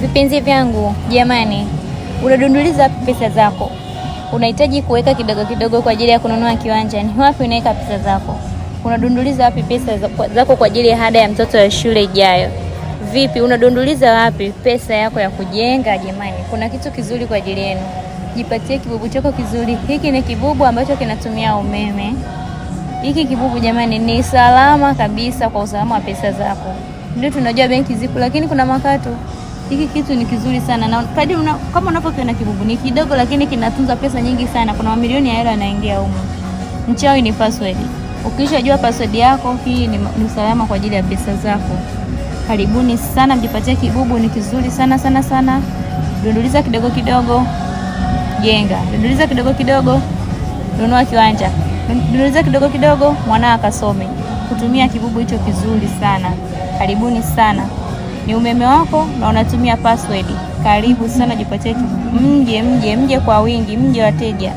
Vipenzi vyangu, jamani, unadunduliza wapi pesa zako? Unahitaji kuweka kidogo kidogo kwa ajili ya kununua kiwanja. Ni wapi unaweka pesa zako? Unadunduliza wapi pesa zako kwa ajili ya ada ya mtoto wa shule ijayo? Vipi, unadunduliza wapi pesa yako ya kujenga? Jamani, kuna kitu kizuri kwa ajili yenu. Jipatie kibubu chako kizuri. Hiki ni kibubu ambacho kinatumia umeme. Hiki kibubu jamani ni salama kabisa kwa usalama wa pesa zako. Ndio tunajua benki zipo, lakini kuna makato. Hiki kitu ni kizuri sana na kama unapokiona kibubu ni kidogo, lakini kinatunza pesa nyingi sana. Kuna mamilioni ya hela yanaingia huko. Mchawi ni password. Ukishajua password yako, hii ni usalama kwa ajili ya pesa zako. Karibuni sana, mjipatie kibubu, ni kizuri sana sana sana. Dunduliza kidogo kidogo, jenga. Dunduliza kidogo kidogo, nunua kiwanja. Dunduliza kidogo kidogo, mwana akasome. Kutumia kibubu hicho kizuri sana. Karibuni sana. Ni umeme wako na unatumia password. Karibu sana, jipatie kibubu. Mje kwa wingi, mje wateja.